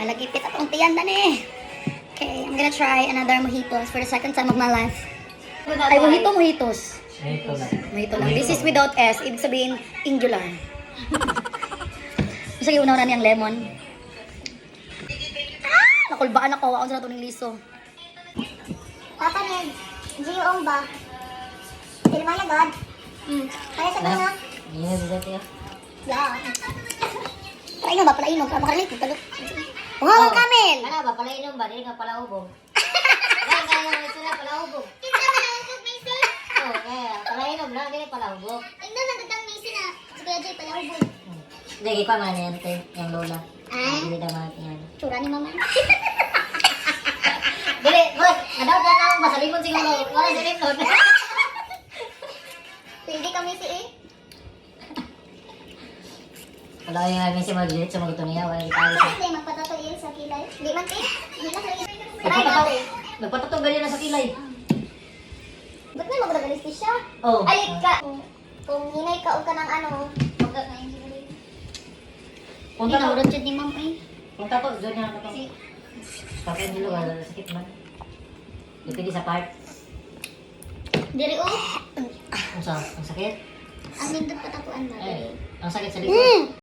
Malagipit akong tiyan dan eh. Okay, I'm gonna try another mojitos for the second time of my life. Ay, mojitos. Mojito lang. This is without S. Ibig sabihin, singular. Gusto yung una na niyang lemon. Nakulbaan ako. Ako sa natuning liso. Papa Ned, Gio ba? Tilmaya God. Kaya sa mga... Ini bisa ya. Yeah. Palainom ba? Palainom. Makarelate. Wow, Kamel! Ano ba? Palainom ba? Dili ka palahubog. Kaya nga ito na palahubog. Kinsa man ang usog Mason? Oo, kaya. Palainom lang, dili palahubog. Tingnan ang tatang Mason na. Si Kuya Jay pala ubog. Hindi, ikaw man yan, te. Yung lola. Ah? Dili naman yan. Tsura ni Mama. Dili, boss. Adaw na ako. Masalimon siguro. Wala salimon. Pwede kami si eh. Wala yung nga si mag-lit sa mga ito niya. Wala yung talo siya. Hindi, magpatatuin sa kilay. Di man eh. Hindi na sa try natin. Nagpatatong ganyan na sa kilay. Ba't may magdagalis siya? Oo. Alit ka. Kung hinay ka o ka ng ano, magdagalis siya. Punta na. Pinurot siya ni Ma'am eh. Punta to. Doon niya nakatong. Tapos nilo, sakit man. Dipindi sa part. Diri o. Ang sakit. Ang nindot patapuan ba? Ang sakit sa likod.